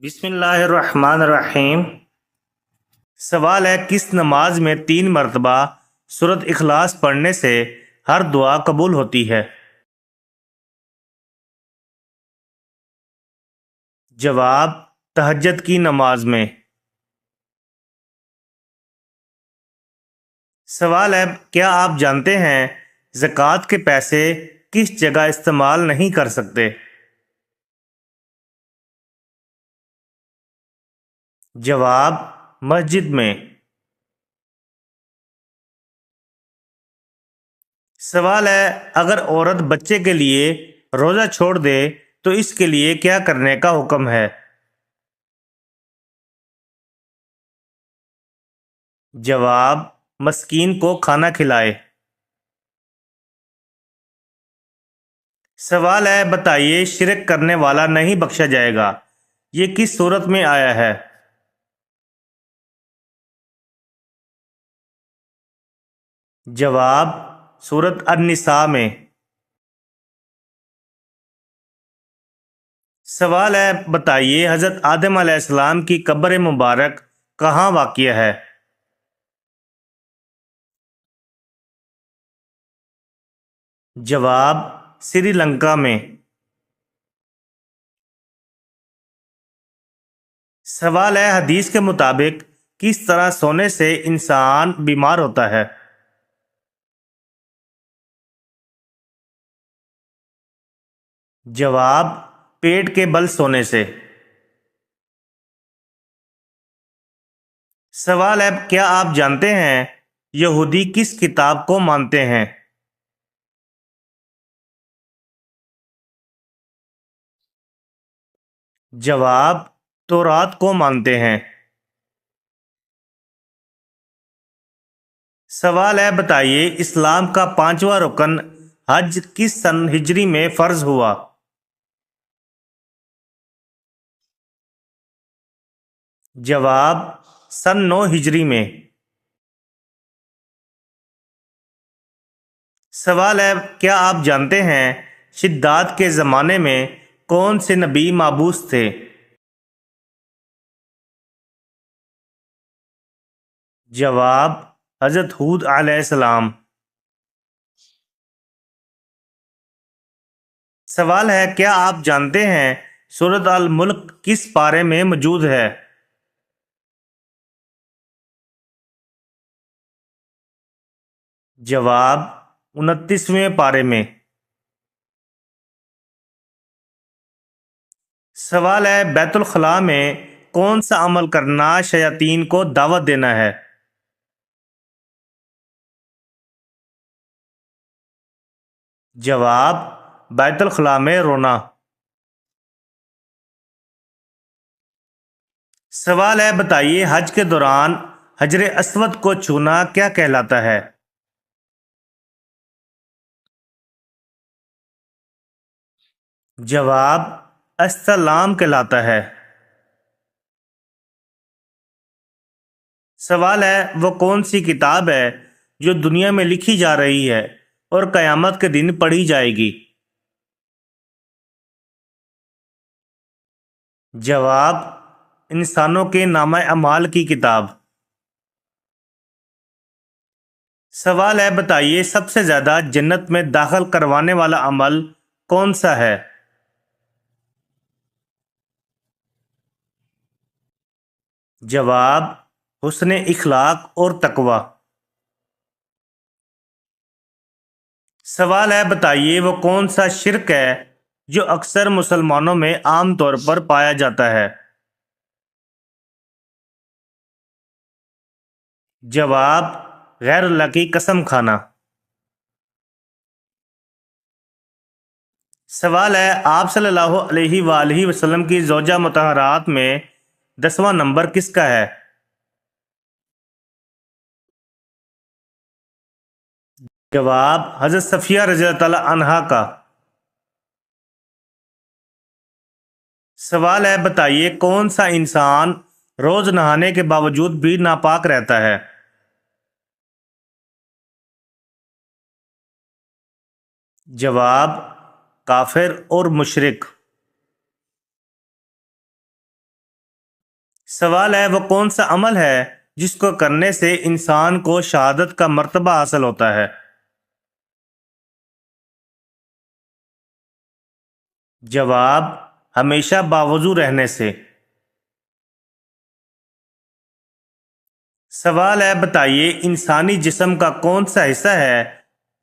بسم اللہ الرحمن الرحیم۔ سوال ہے، کس نماز میں 3 مرتبہ سورۃ اخلاص پڑھنے سے ہر دعا قبول ہوتی ہے؟ جواب: تہجد کی نماز میں۔ سوال ہے، کیا آپ جانتے ہیں زکوٰۃ کے پیسے کس جگہ استعمال نہیں کر سکتے؟ جواب: مسجد میں۔ سوال ہے، اگر عورت بچے کے لیے روزہ چھوڑ دے تو اس کے لیے کیا کرنے کا حکم ہے؟ جواب: مسکین کو کھانا کھلائے۔ سوال ہے، بتائیے شرک کرنے والا نہیں بخشا جائے گا، یہ کس صورت میں آیا ہے؟ جواب: سورۃ النساء میں۔ سوال ہے، بتائیے حضرت آدم علیہ السلام کی قبر مبارک کہاں واقع ہے؟ جواب: سری لنکا میں۔ سوال ہے، حدیث کے مطابق کس طرح سونے سے انسان بیمار ہوتا ہے؟ جواب: پیٹ کے بل سونے سے۔ سوال ہے، کیا آپ جانتے ہیں یہودی کس کتاب کو مانتے ہیں؟ جواب: تورات کو مانتے ہیں۔ سوال ہے، بتائیے اسلام کا 5واں رکن حج کس سن ہجری میں فرض ہوا؟ جواب: سن 9 ہجری میں۔ سوال ہے، کیا آپ جانتے ہیں شداد کے زمانے میں کون سے نبی مابعوث تھے؟ جواب: حضرت ہود علیہ السلام۔ سوال ہے، کیا آپ جانتے ہیں سورۃ الملک کس پارے میں موجود ہے؟ جواب: 29ویں پارے میں۔ سوال ہے، بیت الخلاء میں کون سا عمل کرنا شیاطین کو دعوت دینا ہے؟ جواب: بیت الخلاء میں رونا۔ سوال ہے، بتائیے حج کے دوران حجر اسود کو چھونا کیا کہلاتا ہے؟ جواب: استلام کہلاتا ہے۔ سوال ہے، وہ کون سی کتاب ہے جو دنیا میں لکھی جا رہی ہے اور قیامت کے دن پڑھی جائے گی؟ جواب: انسانوں کے نامہ اعمال کی کتاب۔ سوال ہے، بتائیے سب سے زیادہ جنت میں داخل کروانے والا عمل کون سا ہے؟ جواب: حسن اخلاق اور تقوی۔ سوال ہے، بتائیے وہ کون سا شرک ہے جو اکثر مسلمانوں میں عام طور پر پایا جاتا ہے؟ جواب: غیر اللہ کی قسم کھانا۔ سوال ہے، آپ صلی اللہ علیہ وآلہ وسلم کی زوجہ مطہرات میں 10واں نمبر کس کا ہے؟ جواب: حضرت صفیہ رضی اللہ تعالی عنہا کا۔ سوال ہے، بتائیے کون سا انسان روز نہانے کے باوجود بھی ناپاک رہتا ہے؟ جواب: کافر اور مشرک۔ سوال ہے وہ کون سا عمل ہے جس کو کرنے سے انسان کو شہادت کا مرتبہ حاصل ہوتا ہے؟ جواب، ہمیشہ باوضو رہنے سے۔ سوال ہے بتائیے انسانی جسم کا کون سا حصہ ہے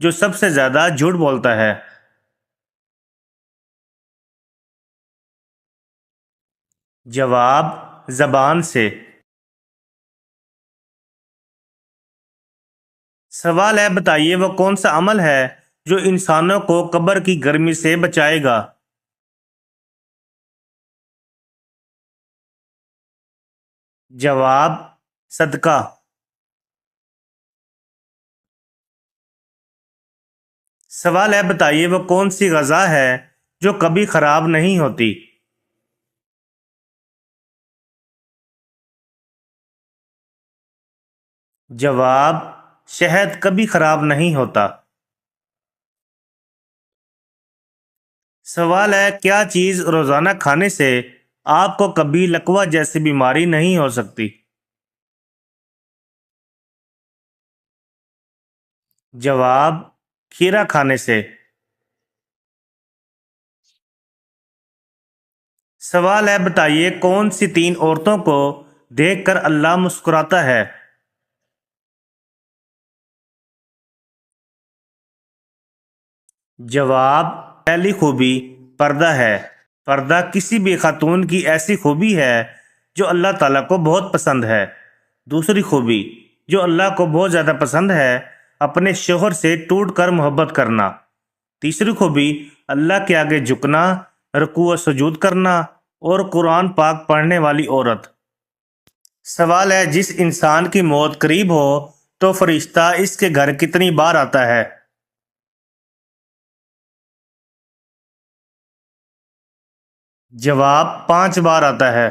جو سب سے زیادہ جھوٹ بولتا ہے؟ جواب، زبان سے۔ سوال ہے بتائیے وہ کون سا عمل ہے جو انسانوں کو قبر کی گرمی سے بچائے گا؟ جواب، صدقہ۔ سوال ہے بتائیے وہ کون سی غذا ہے جو کبھی خراب نہیں ہوتی؟ جواب، شہد کبھی خراب نہیں ہوتا۔ سوال ہے کیا چیز روزانہ کھانے سے آپ کو کبھی لکوہ جیسی بیماری نہیں ہو سکتی؟ جواب، کھیرا کھانے سے۔ سوال ہے بتائیے کون سی تین عورتوں کو دیکھ کر اللہ مسکراتا ہے؟ جواب، پہلی خوبی پردہ ہے۔ پردہ کسی بھی خاتون کی ایسی خوبی ہے جو اللہ تعالیٰ کو بہت پسند ہے۔ دوسری خوبی جو اللہ کو بہت زیادہ پسند ہے، اپنے شوہر سے ٹوٹ کر محبت کرنا۔ تیسری خوبی اللہ کے آگے جھکنا، رکوع و سجود کرنا اور قرآن پاک پڑھنے والی عورت۔ سوال ہے جس انسان کی موت قریب ہو تو فرشتہ اس کے گھر کتنی بار آتا ہے؟ جواب، 5 بار آتا ہے۔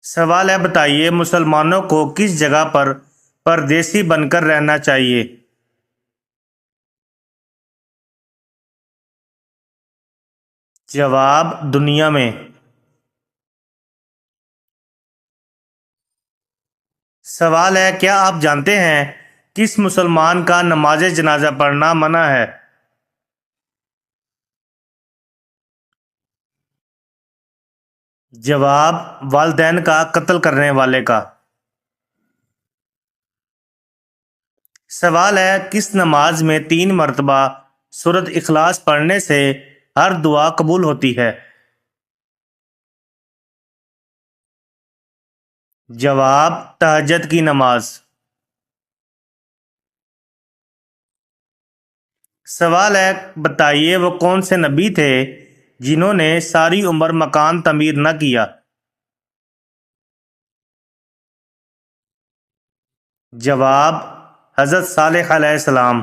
سوال ہے بتائیے مسلمانوں کو کس جگہ پر پردیسی بن کر رہنا چاہیے؟ جواب، دنیا میں۔ سوال ہے کیا آپ جانتے ہیں کس مسلمان کا نماز جنازہ پڑھنا منع ہے؟ جواب، والدین کا قتل کرنے والے کا۔ سوال ہے کس نماز میں 3 مرتبہ سورۃ اخلاص پڑھنے سے ہر دعا قبول ہوتی ہے؟ جواب، تہجد کی نماز۔ سوال ہے بتائیے وہ کون سے نبی تھے جنہوں نے ساری عمر مکان تعمیر نہ کیا؟ جواب، حضرت صالح علیہ السلام۔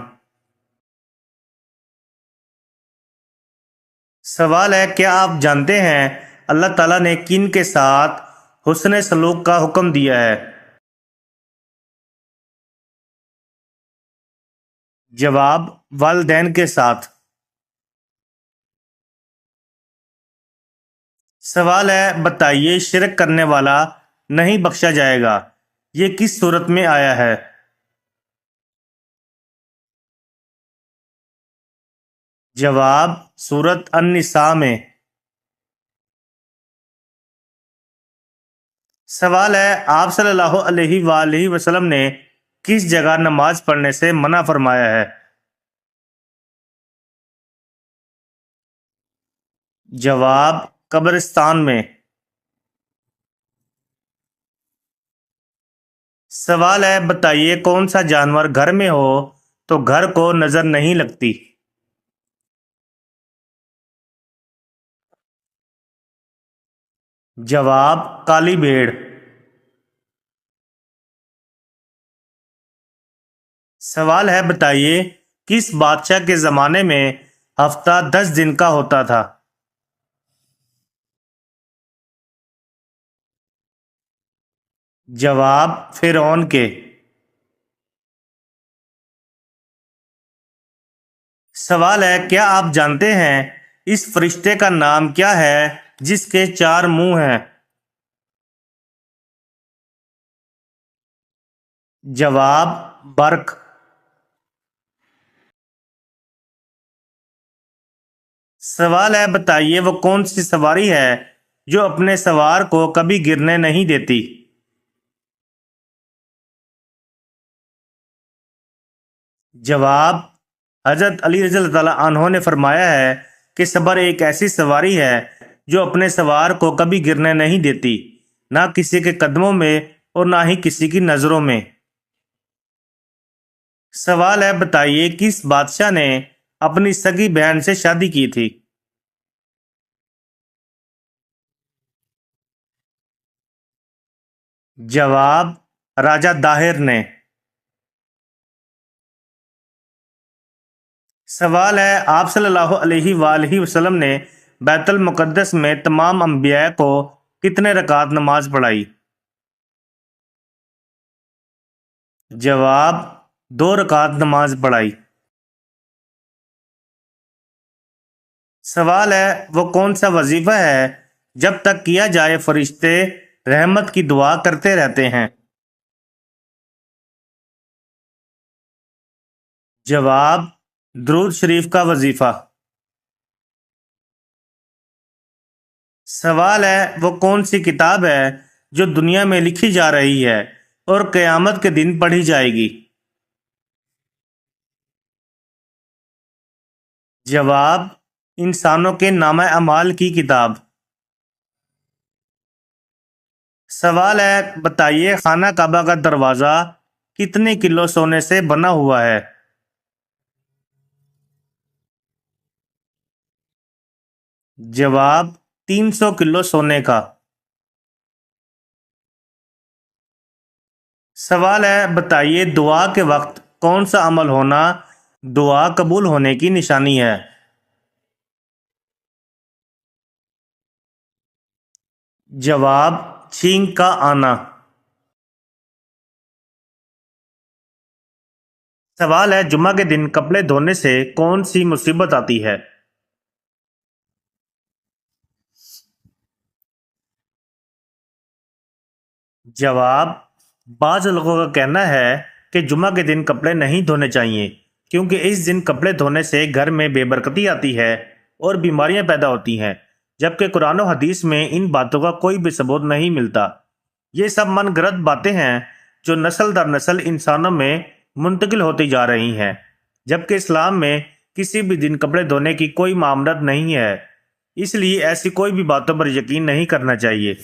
سوال ہے کیا آپ جانتے ہیں اللہ تعالیٰ نے کن کے ساتھ حسن سلوک کا حکم دیا ہے؟ جواب، والدین کے ساتھ۔ سوال ہے بتائیے شرک کرنے والا نہیں بخشا جائے گا، یہ کس صورت میں آیا ہے؟ جواب، سورۃ النساء میں۔ سوال ہے آپ صلی اللہ علیہ وآلہ وسلم نے کس جگہ نماز پڑھنے سے منع فرمایا ہے؟ جواب، قبرستان میں۔ سوال ہے بتائیے کون سا جانور گھر میں ہو تو گھر کو نظر نہیں لگتی؟ جواب، کالی بھیڑ۔ سوال ہے بتائیے کس بادشاہ کے زمانے میں ہفتہ 10 دن کا ہوتا تھا؟ جواب، فرعون کے۔ سوال ہے کیا آپ جانتے ہیں اس فرشتے کا نام کیا ہے جس کے 4 منہ ہیں؟ جواب برق۔ سوال ہے، بتائیے وہ کون سی سواری ہے جو اپنے سوار کو کبھی گرنے نہیں دیتی؟ جواب، حضرت علی رضی اللہ تعالیٰ عنہ نے فرمایا ہے کہ صبر ایک ایسی سواری ہے جو اپنے سوار کو کبھی گرنے نہیں دیتی، نہ کسی کے قدموں میں اور نہ ہی کسی کی نظروں میں۔ سوال ہے، بتائیے کس بادشاہ نے اپنی سگی بہن سے شادی کی تھی؟ جواب، راجہ داہر نے۔ سوال ہے، آپ صلی اللہ علیہ وآلہ وسلم نے بیت المقدس میں تمام انبیاء کو کتنے رکعت نماز پڑھائی؟ جواب، 2 رکعت نماز پڑھائی۔ سوال ہے، وہ کون سا وظیفہ ہے جب تک کیا جائے فرشتے رحمت کی دعا کرتے رہتے ہیں؟ جواب، درود شریف کا وظیفہ۔ سوال ہے، وہ کون سی کتاب ہے جو دنیا میں لکھی جا رہی ہے اور قیامت کے دن پڑھی جائے گی؟ جواب، انسانوں کے نامہ اعمال کی کتاب۔ سوال ہے، بتائیے خانہ کعبہ کا دروازہ کتنے کلو سونے سے بنا ہوا ہے؟ جواب، 300 کلو سونے کا۔ سوال ہے، بتائیے دعا کے وقت کون سا عمل ہونا دعا قبول ہونے کی نشانی ہے؟ جواب، چھینک کا آنا۔ سوال ہے، جمعہ کے دن کپڑے دھونے سے کون سی مصیبت آتی ہے؟ جواب، بعض لوگوں کا کہنا ہے کہ جمعہ کے دن کپڑے نہیں دھونے چاہیے کیونکہ اس دن کپڑے دھونے سے گھر میں بے برکتی آتی ہے اور بیماریاں پیدا ہوتی ہیں، جبکہ قرآن و حدیث میں ان باتوں کا کوئی بھی ثبوت نہیں ملتا۔ یہ سب من گھڑت باتیں ہیں جو نسل در نسل انسانوں میں منتقل ہوتی جا رہی ہیں، جبکہ اسلام میں کسی بھی دن کپڑے دھونے کی کوئی ممانعت نہیں ہے، اس لیے ایسی کوئی بھی باتوں پر یقین نہیں کرنا چاہیے۔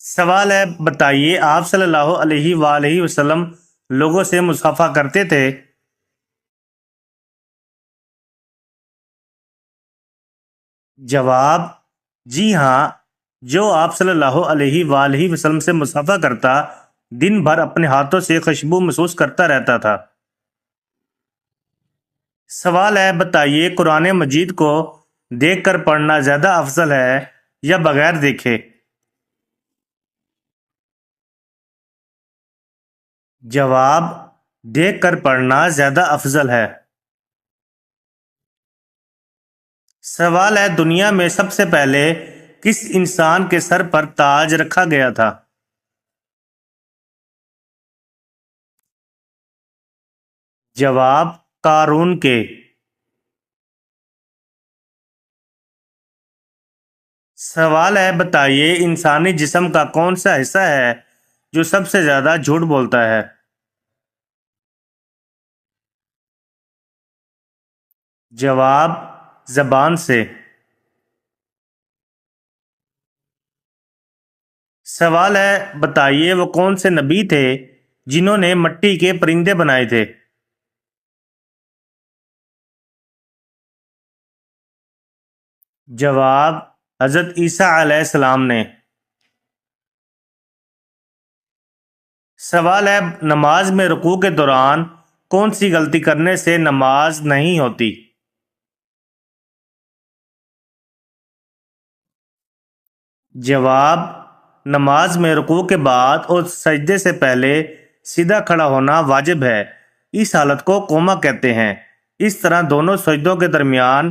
سوال ہے، بتائیے آپ صلی اللہ علیہ وآلہ وسلم لوگوں سے مصافحہ کرتے تھے؟ جواب، جی ہاں، جو آپ صلی اللہ علیہ وآلہ وسلم سے مصافحہ کرتا دن بھر اپنے ہاتھوں سے خوشبو محسوس کرتا رہتا تھا۔ سوال ہے، بتائیے قرآن مجید کو دیکھ کر پڑھنا زیادہ افضل ہے یا بغیر دیکھے؟ جواب، دیکھ کر پڑھنا زیادہ افضل ہے۔ سوال ہے، دنیا میں سب سے پہلے کس انسان کے سر پر تاج رکھا گیا تھا؟ جواب، قارون کے۔ سوال ہے، بتائیے انسانی جسم کا کون سا حصہ ہے جو سب سے زیادہ جھوٹ بولتا ہے؟ جواب، زبان سے۔ سوال ہے، بتائیے وہ کون سے نبی تھے جنہوں نے مٹی کے پرندے بنائے تھے؟ جواب، حضرت عیسیٰ علیہ السلام نے۔ سوال ہے، نماز میں رکوع کے دوران کون سی غلطی کرنے سے نماز نہیں ہوتی؟ جواب، نماز میں رکوع کے بعد اور سجدے سے پہلے سیدھا کھڑا ہونا واجب ہے، اس حالت کو قوما کہتے ہیں۔ اس طرح دونوں سجدوں کے درمیان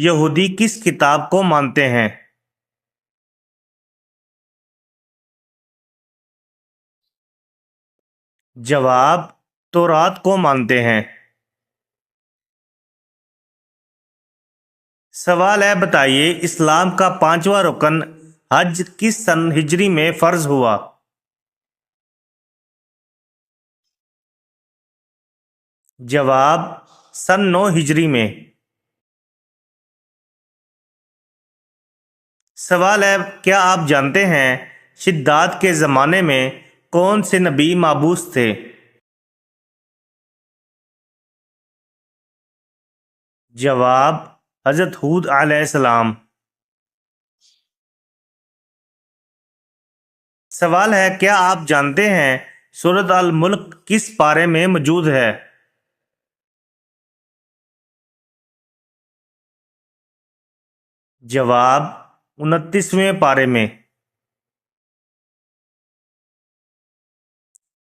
یہودی کس کتاب کو مانتے ہیں؟ جواب: تورات کو مانتے ہیں۔ سوال ہے، بتائیے اسلام کا پانچواں رکن حج کس سن ہجری میں فرض ہوا؟ جواب: سن 9 ہجری میں۔ سوال ہے، کیا آپ جانتے ہیں شداد کے زمانے میں کون سے نبی مابعوث تھے؟ جواب: حضرت ہود علیہ السلام۔ سوال ہے، کیا آپ جانتے ہیں سورۃ الملک کس پارے میں موجود ہے؟ جواب: 29ویں پارے میں۔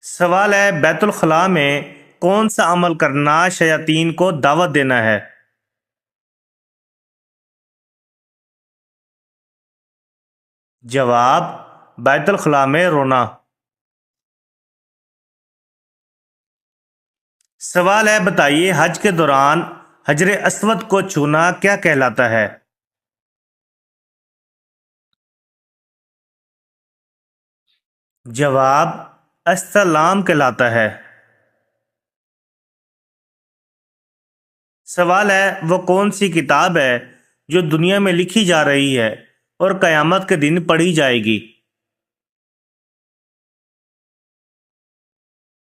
سوال ہے، بیت الخلاء میں کون سا عمل کرنا شیاطین کو دعوت دینا ہے؟ جواب: بیت الخلاء میں رونا۔ سوال ہے، بتائیے حج کے دوران حجر اسود کو چھونا کیا کہلاتا ہے؟ جواب: استلام کہلاتا ہے۔ سوال ہے، وہ کون سی کتاب ہے جو دنیا میں لکھی جا رہی ہے اور قیامت کے دن پڑھی جائے گی؟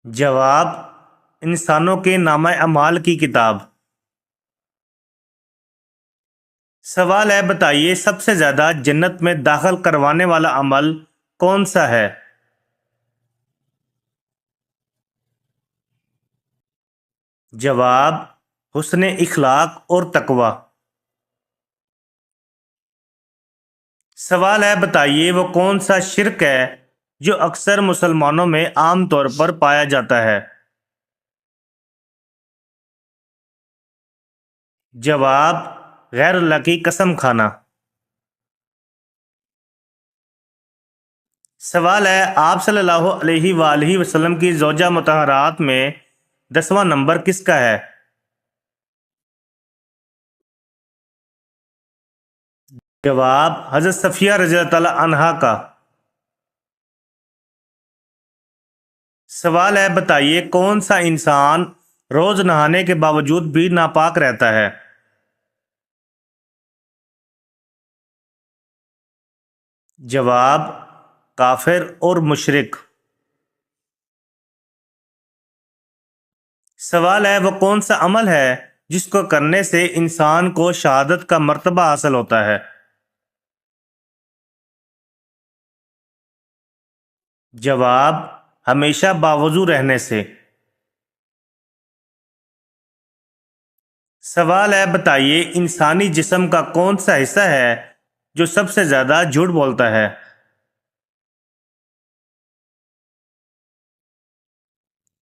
جواب: انسانوں کے نامہ اعمال کی کتاب۔ سوال ہے، بتائیے سب سے زیادہ جنت میں داخل کروانے والا عمل کون سا ہے؟ جواب: حسن اخلاق اور تقوی۔ سوال ہے، بتائیے وہ کون سا شرک ہے جو اکثر مسلمانوں میں عام طور پر پایا جاتا ہے؟ جواب: غیر اللہ کی قسم کھانا۔ سوال ہے، آپ صلی اللہ علیہ وآلہ وسلم کی زوجہ مطہرات میں 10واں نمبر کس کا ہے؟ جواب: حضرت صفیہ رضی اللہ تعالی عنہا کا۔ سوال ہے، بتائیے کون سا انسان روز نہانے کے باوجود بھی ناپاک رہتا ہے؟ جواب: کافر اور مشرک۔ سوال ہے، وہ کون سا عمل ہے جس کو کرنے سے انسان کو شہادت کا مرتبہ حاصل ہوتا ہے؟ جواب: ہمیشہ باوضو رہنے سے۔ سوال ہے، بتائیے انسانی جسم کا کون سا حصہ ہے جو سب سے زیادہ جھوٹ بولتا ہے؟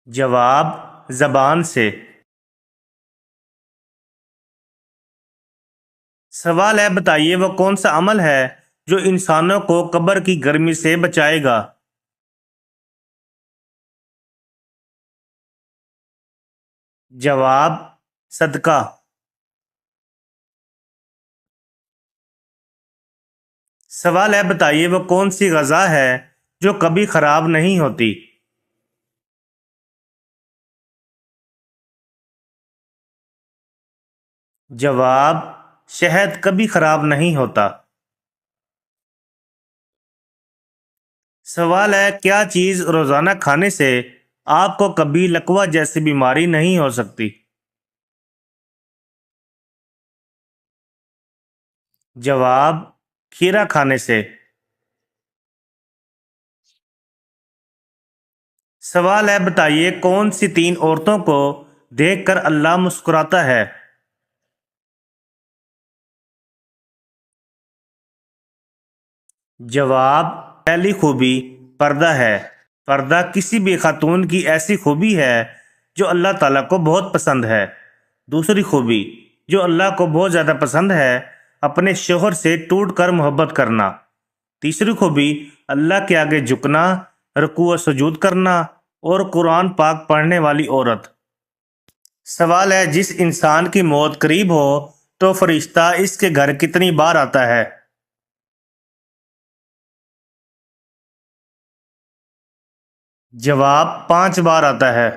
جواب: زبان سے۔ سوال ہے، بتائیے وہ کون سا عمل ہے جو انسانوں کو قبر کی گرمی سے بچائے گا؟ جواب: صدقہ۔ سوال ہے، بتائیے وہ کون سی غذا ہے جو کبھی خراب نہیں ہوتی؟ جواب: شہد کبھی خراب نہیں ہوتا۔ سوال ہے، کیا چیز روزانہ کھانے سے آپ کو کبھی لکوہ جیسی بیماری نہیں ہو سکتی؟ جواب: کھیرا کھانے سے۔ سوال ہے، بتائیے کون سی 3 عورتوں کو دیکھ کر اللہ مسکراتا ہے؟ جواب: پہلی خوبی پردہ ہے۔ پردہ کسی بھی خاتون کی ایسی خوبی ہے جو اللہ تعالیٰ کو بہت پسند ہے۔ دوسری خوبی، جو اللہ کو بہت زیادہ پسند ہے اپنے شوہر سے ٹوٹ کر محبت کرنا۔ تیسری خوبی اللہ کے آگے جھکنا، رکوع و سجود کرنا اور قرآن پاک پڑھنے والی عورت۔ سوال ہے، جس انسان کی موت قریب ہو تو فرشتہ اس کے گھر کتنی بار آتا ہے؟ جواب 5 بار آتا ہے۔